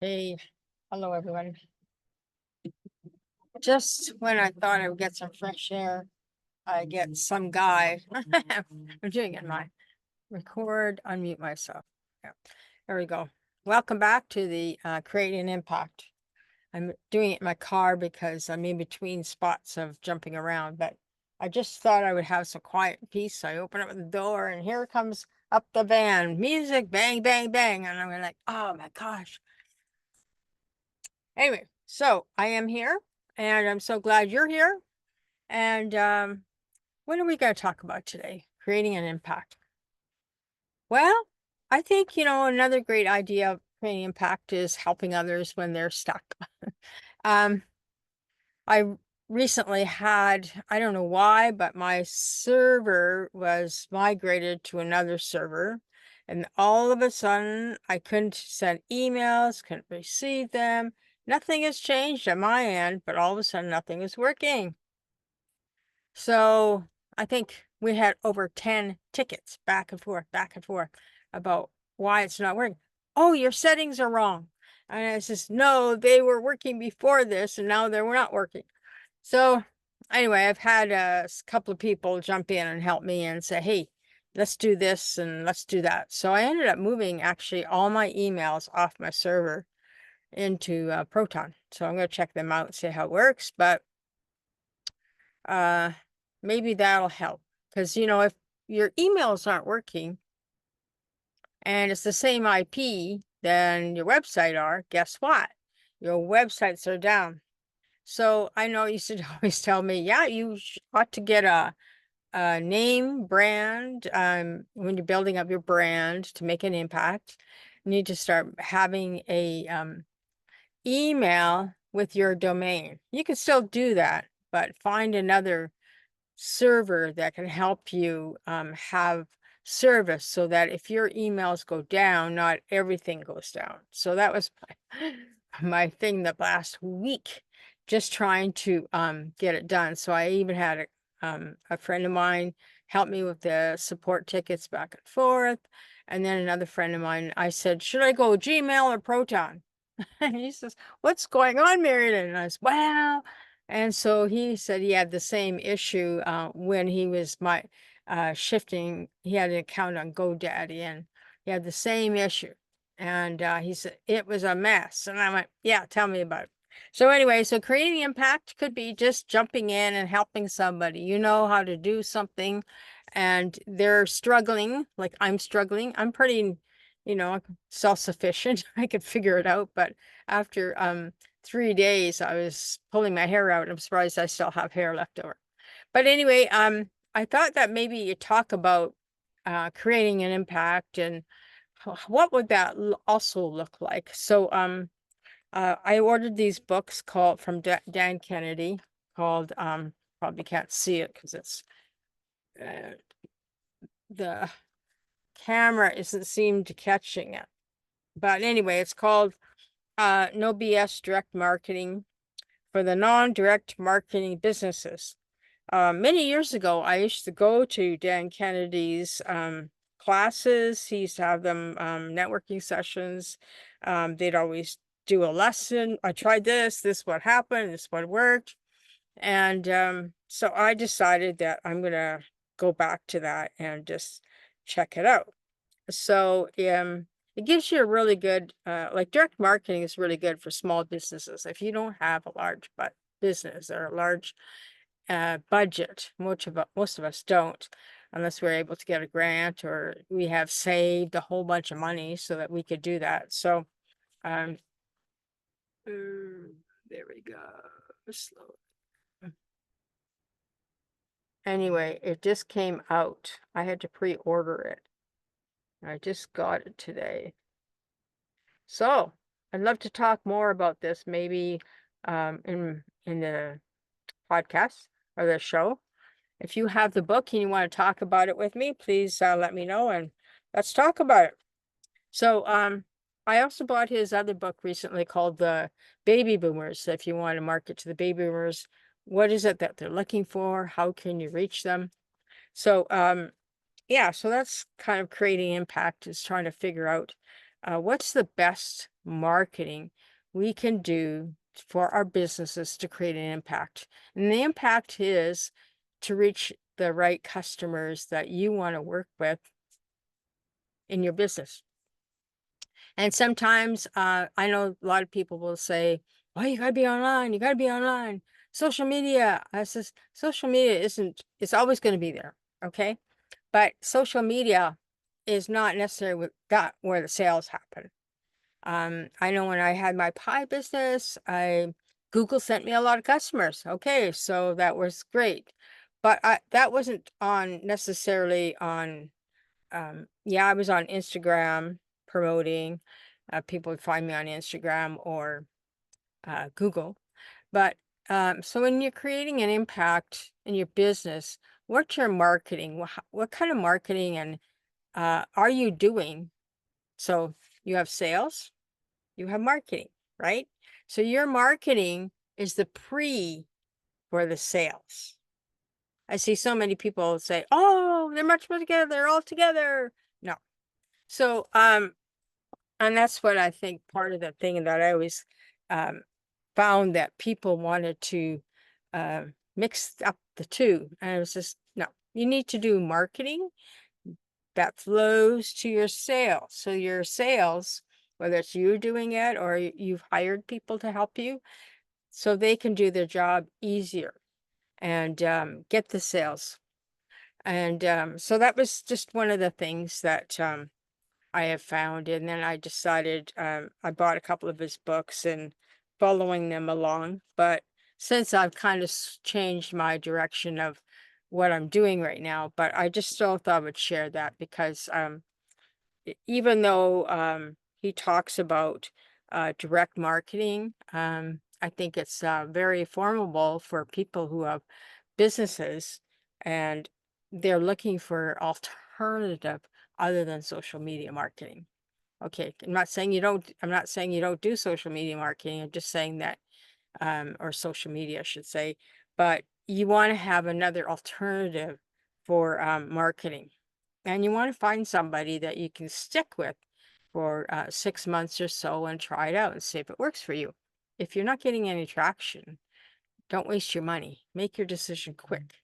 Hey, hello everyone. Just when I thought I would get some fresh air, I get some guy. I'm doing it in my record, unmute myself. Yeah, there we go. Welcome back to the Creating Impact. I'm doing it in my car because I'm in between spots of jumping around, but I just thought I would have some quiet and peace. So I open up the door and here comes up the van, music, bang, bang, bang. And I'm like, oh my gosh. Anyway, so I am here and I'm so glad you're here. And what are we going to talk about today? Creating an impact. Well, I think, another great idea of creating impact is helping others when they're stuck. um, I recently had, I don't know why, but my server was migrated to another server. And all of a sudden, I couldn't send emails, couldn't receive them. Nothing has changed at my end, but all of a sudden, nothing is working. So I think we had over 10 tickets back and forth about why it's not working. Oh, your settings are wrong. And I says, no, they were working before this and now they're not working. So anyway, I've had a couple of people jump in and help me and say, hey, let's do this and let's do that. So I ended up moving actually all my emails off my server into Proton. So I'm going to check them out and see how it works. But maybe that'll help. Because, if your emails aren't working and it's the same IP than your website are, guess what? Your websites are down. So I know you should always tell me, yeah, you ought to get a name brand. When you're building up your brand to make an impact, you need to start having a email with your domain. You can still do that, but find another server that can help you have service so that if your emails go down, not everything goes down. So that was my thing the last week, just trying to get it done. So I even had a friend of mine help me with the support tickets back and forth. And then another friend of mine, I said, should I go Gmail or Proton? And he says, what's going on, Marion? And I said, wow. And so he said he had the same issue when he was shifting. He had an account on GoDaddy and he had the same issue. And he said, it was a mess. And I went, yeah, tell me about it. So anyway, so creating impact could be just jumping in and helping somebody. You know how to do something and they're struggling, like I'm struggling. I'm pretty, self-sufficient. I could figure it out. But after 3 days, I was pulling my hair out. I'm surprised I still have hair left over. But anyway, I thought that maybe you talk about creating an impact and what would that also look like. So I ordered these books called from Dan Kennedy called probably can't see it because it's the camera isn't seem to catching it. But anyway, it's called No BS Direct Marketing for the Non-Direct Marketing Businesses. Many years ago, I used to go to Dan Kennedy's classes. He used to have them networking sessions. They'd always do a lesson. I tried this what happened, this what worked. And so I decided that I'm going to go back to that and just check it out. So it gives you a really good, like direct marketing is really good for small businesses. If you don't have a large business or a large budget, most of us don't, unless we're able to get a grant or we have saved a whole bunch of money so that we could do that. So there we go. Slow. Anyway, it just came out. I had to pre-order it. I just got it today. So I'd love to talk more about this maybe in the podcast or the show. If you have the book and you want to talk about it with me, please let me know and let's talk about it. So I also bought his other book recently called The Baby Boomers. If you want to market to the baby boomers, what is it that they're looking for? How can you reach them? So yeah, so that's kind of creating impact, is trying to figure out what's the best marketing we can do for our businesses to create an impact? And the impact is to reach the right customers that you want to work with in your business. And sometimes I know a lot of people will say, "Oh, you gotta be online. You gotta be online. Social media." I says, social media isn't. It's always going to be there, okay? But social media is not necessarily that where the sales happen. I know when I had my pie business, I Google sent me a lot of customers. Okay, so that was great, but that wasn't on necessarily on yeah, I was on Instagram promoting. People would find me on Instagram or Google. But so when you're creating an impact in your business, what's your marketing? What kind of marketing and are you doing? So you have sales, you have marketing, right? So your marketing is the pre for the sales. I see so many people say, "Oh, they're much more together. They're all together." No. So and that's what I think part of the thing that I always um, found that people wanted to mix up the two. And it was just, no, you need to do marketing that flows to your sales. So your sales, whether it's you doing it or you've hired people to help you, so they can do their job easier and get the sales. And so that was just one of the things that I have found. And then I decided I bought a couple of his books and following them along. But since I've kind of changed my direction of what I'm doing right now, but I just still thought I would share that because even though he talks about direct marketing, I think it's very formidable for people who have businesses and they're looking for alternative other than social media marketing. Okay, I'm not saying you don't do social media marketing. I'm just saying that, or social media, I should say, but you want to have another alternative for marketing. And you want to find somebody that you can stick with for 6 months or so and try it out and see if it works for you. If you're not getting any traction, don't waste your money. Make your decision quick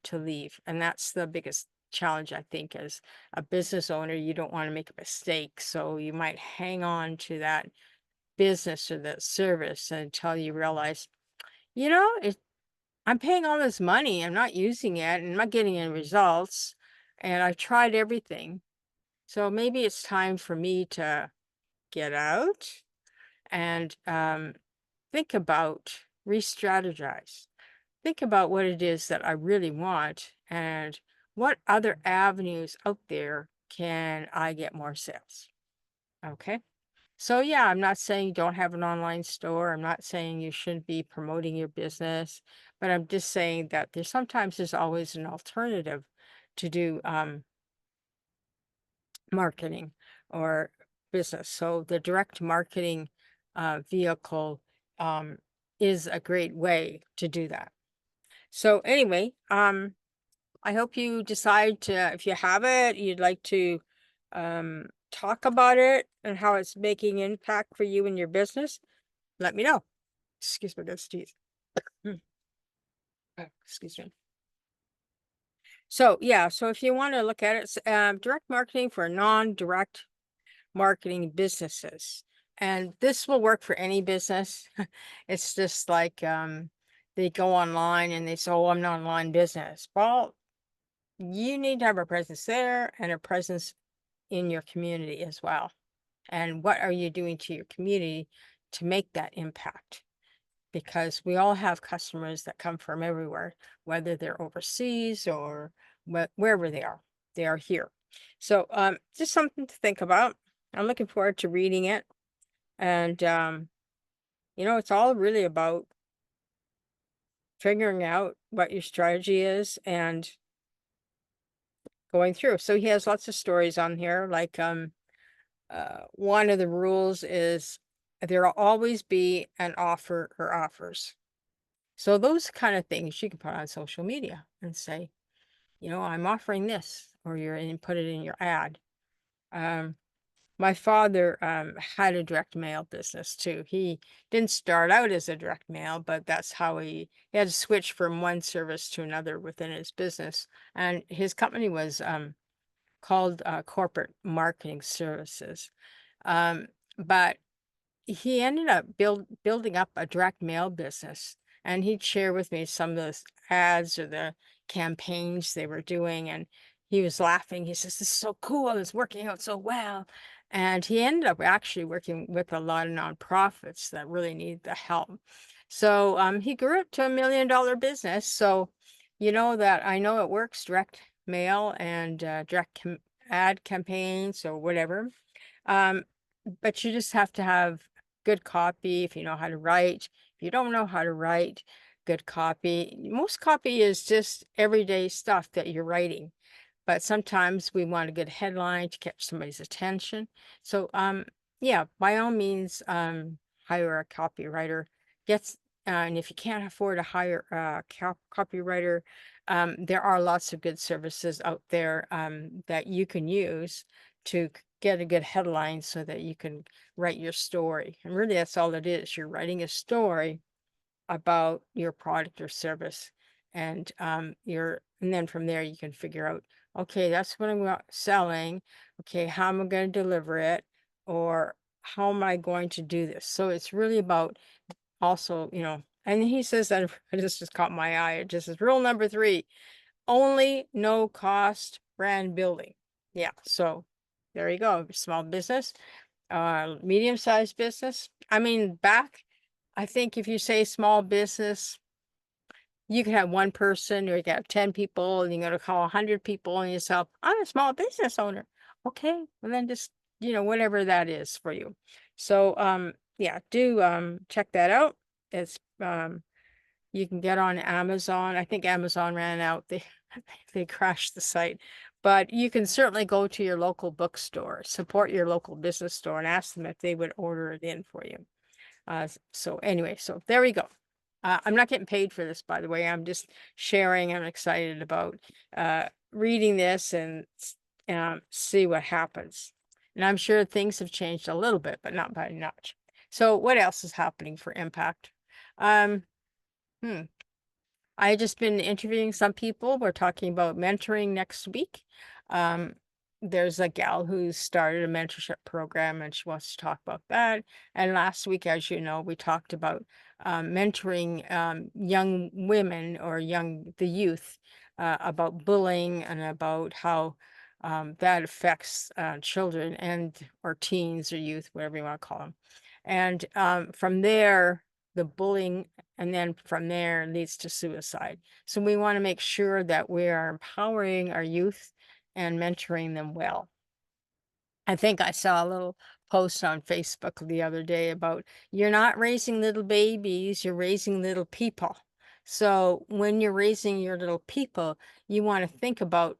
to leave. And that's the biggest challenge, I think, as a business owner. You don't want to make a mistake. So you might hang on to that business or that service until you realize, I'm paying all this money. I'm not using it and I'm not getting any results. And I've tried everything. So maybe it's time for me to get out and think about, re-strategize. Think about what it is that I really want and what other avenues out there can I get more sales. Okay. So, yeah, I'm not saying you don't have an online store. I'm not saying you shouldn't be promoting your business, but I'm just saying that there's always an alternative to do marketing or business. So the direct marketing vehicle um, is a great way to do that. So anyway, I hope you decide to, if you have it, you'd like to talk about it and how it's making impact for you and your business. Let me know. Excuse me, that's teeth. Excuse me. So yeah, so if you want to look at it, direct marketing for non-direct marketing businesses. And this will work for any business. It's just like they go online and they say, "Oh, I'm not an online business." Well, you need to have a presence there and a presence in your community as well. And what are you doing to your community to make that impact? Because we all have customers that come from everywhere, whether they're overseas or wherever they are here. So just something to think about. I'm looking forward to reading it. And, it's all really about figuring out what your strategy is and going through. So he has lots of stories on here. Like one of the rules is there will always be an offer or offers. So those kind of things you can put on social media and say, I'm offering this, or put it in your ad. Um, My father had a direct mail business too. He didn't start out as a direct mail, but that's how he had to switch from one service to another within his business. And his company was called Corporate Marketing Services. Um, but he ended up building up a direct mail business, and he'd share with me some of those ads or the campaigns they were doing, and he was laughing. He says, "This is so cool. It's working out so well." And he ended up actually working with a lot of nonprofits that really need the help. So he grew up to $1 million business. So you know that I know it works, direct mail and ad campaigns or whatever. Um, but you just have to have good copy if you know how to write. If you don't know how to write good copy, most copy is just everyday stuff that you're writing. But sometimes we want a good headline to catch somebody's attention. So, yeah, by all means, hire a copywriter. Gets and if you can't afford to hire a copywriter, there are lots of good services out there that you can use to get a good headline so that you can write your story. And really, that's all it is. You're writing a story about your product or service, and and then from there you can figure out, okay, that's what I'm selling. Okay, how am I going to deliver it, or how am I going to do this? So it's really about also, and he says that this just caught my eye. It just is rule number 3: only no cost brand building. Yeah, so there you go. Small business, medium-sized business. I mean, I think if you say small business, you can have one person or you can have 10 people and you're going to call 100 people and yourself, I'm a small business owner. Okay. Well, then just, whatever that is for you. So, yeah, do, check that out. It's, you can get on Amazon. I think Amazon ran out. They crashed the site, but you can certainly go to your local bookstore, support your local business store and ask them if they would order it in for you. So anyway, so there we go. I'm not getting paid for this, by the way. I'm just sharing. I'm excited about reading this and see what happens. And I'm sure things have changed a little bit, but not by much. So what else is happening for impact? Um, hmm. I just been interviewing some people. We're talking about mentoring next week. Um, there's a gal who started a mentorship program and she wants to talk about that. And last week, as you know, we talked about mentoring young women or the youth about bullying and about how that affects children and or teens or youth, whatever you want to call them. And from there, the bullying and then from there leads to suicide. So we want to make sure that we are empowering our youth and mentoring them well. I think I saw a little post on Facebook the other day about you're not raising little babies, you're raising little people. So when you're raising your little people, you want to think about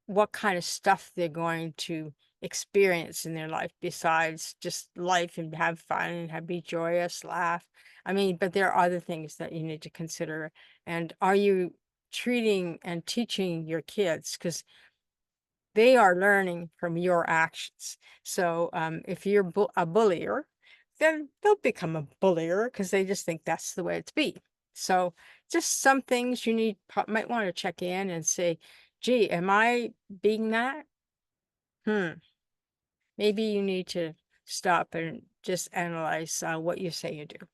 what kind of stuff they're going to experience in their life besides just life and have fun and be joyous, laugh. I mean, but there are other things that you need to consider. And are you treating and teaching your kids? Because they are learning from your actions. So if you're a bullier, then they'll become a bullier because they just think that's the way it's be. So just some things you might want to check in and say, gee, am I being that? Maybe you need to stop and just analyze what you say you do.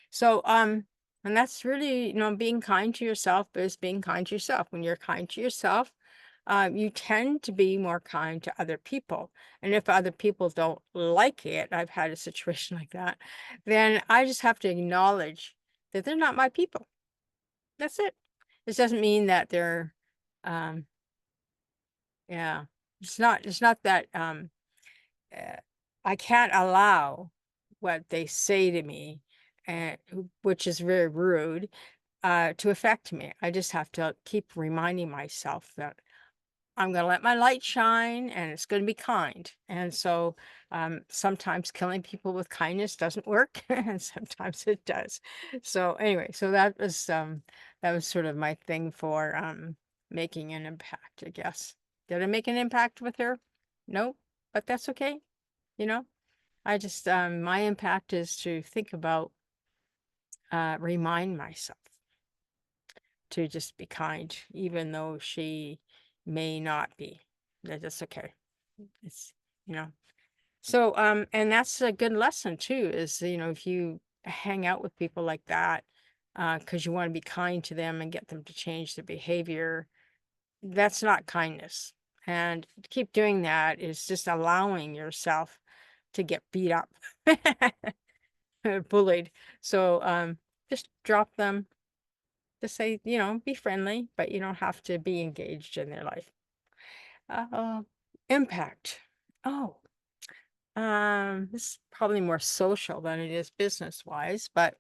So, and that's really, being kind to yourself is being kind to yourself. When you're kind to yourself, you tend to be more kind to other people. And if other people don't like it, I've had a situation like that, then I just have to acknowledge that they're not my people. That's it. This doesn't mean that they're, um, yeah, it's not that, uh, I can't allow what they say to me, and which is very rude, to affect me. I just have to keep reminding myself that I'm going to let my light shine and it's going to be kind. And so sometimes killing people with kindness doesn't work and sometimes it does. So anyway, so that was sort of my thing for making an impact, I guess. Did I make an impact with her? No, but that's okay. you know? I just, my impact is to think about, remind myself to just be kind, even though she may not be. That's okay. It's, you know. So, and that's a good lesson too, is, if you hang out with people like that, because you want to be kind to them and get them to change their behavior, that's not kindness. And to keep doing that is just allowing yourself to get beat up, bullied. So, just drop them. Just say, be friendly, but you don't have to be engaged in their life. Uh, impact. Oh, this is probably more social than it is business wise, but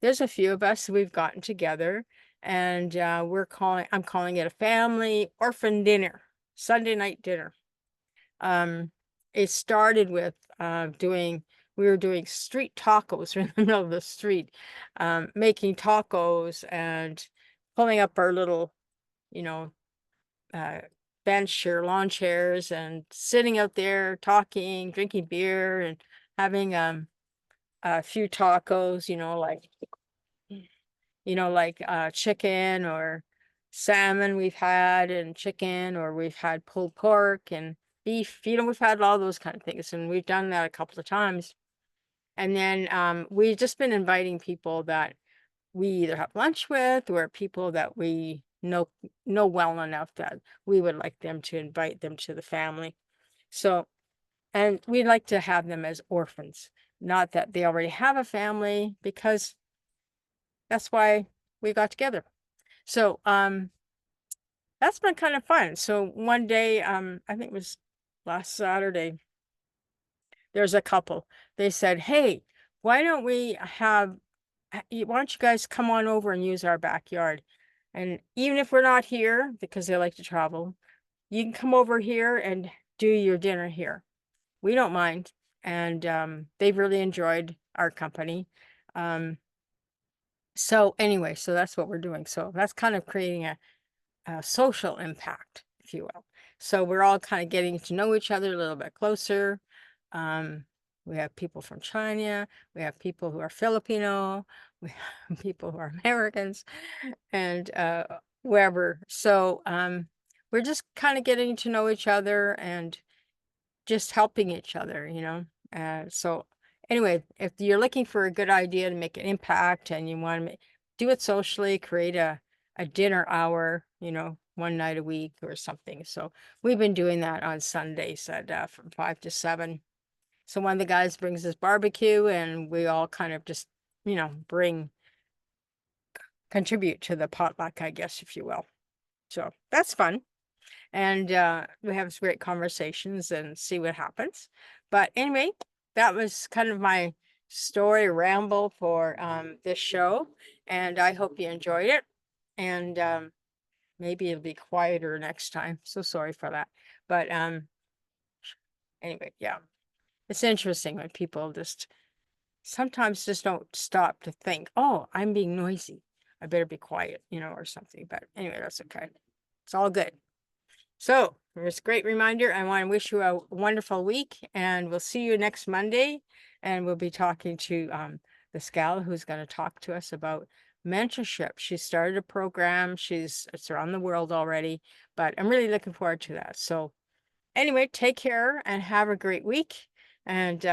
there's a few of us, we've gotten together, and I'm calling it a family orphan dinner, Sunday night dinner. Um, it started with we were doing street tacos. We're in the middle of the street, making tacos and pulling up our little, you know, uh, bench or lawn chairs and sitting out there talking, drinking beer, and having a few tacos, chicken or salmon we've had, and chicken, or we've had pulled pork and beef. We've had all those kind of things, and we've done that a couple of times. And then we've just been inviting people that we either have lunch with, or people that we know well enough that we would like them to invite them to the family. So, and we'd like to have them as orphans, not that they already have a family, because that's why we got together. So, that's been kind of fun. So one day, I think it was last Saturday, there's a couple. They said, "Hey, why don't we have, why don't you guys come on over and use our backyard? And even if we're not here, because they like to travel, you can come over here and do your dinner here. We don't mind." And they've really enjoyed our company. So anyway, so that's what we're doing. So that's kind of creating a social impact, if you will. So we're all kind of getting to know each other a little bit closer. Um, we have people from China, we have people who are Filipino, we have people who are Americans, and wherever. So we're just kind of getting to know each other and just helping each other, so anyway, if you're looking for a good idea to make an impact and you want to do it socially, create a dinner hour, one night a week or something. So we've been doing that on Sundays at from 5 to 7. So one of the guys brings his barbecue, and we all kind of just, contribute to the potluck, I guess, if you will. So that's fun. And we have great conversations and see what happens. But anyway, that was kind of my story ramble for this show, and I hope you enjoyed it. And maybe it'll be quieter next time. So sorry for that. But anyway, yeah, it's interesting when people just sometimes just don't stop to think, "Oh, I'm being noisy. I better be quiet," or something. But anyway, that's okay. It's all good. So, it was a great reminder. I want to wish you a wonderful week, and we'll see you next Monday. And we'll be talking to this gal who's going to talk to us about mentorship. She started a program. It's around the world already, but I'm really looking forward to that. So, anyway, take care and have a great week. And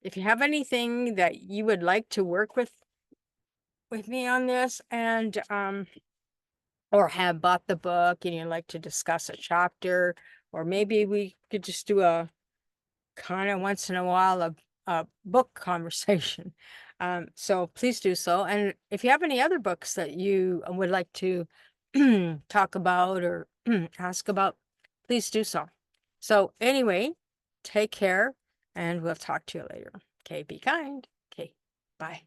if you have anything that you would like to work with me on this, and or have bought the book and you'd like to discuss a chapter, or maybe we could just do a kind of once in a while a book conversation. So please do so. And if you have any other books that you would like to talk about or ask about, please do so. So anyway, take care, and we'll talk to you later. Okay, be kind. Okay, bye.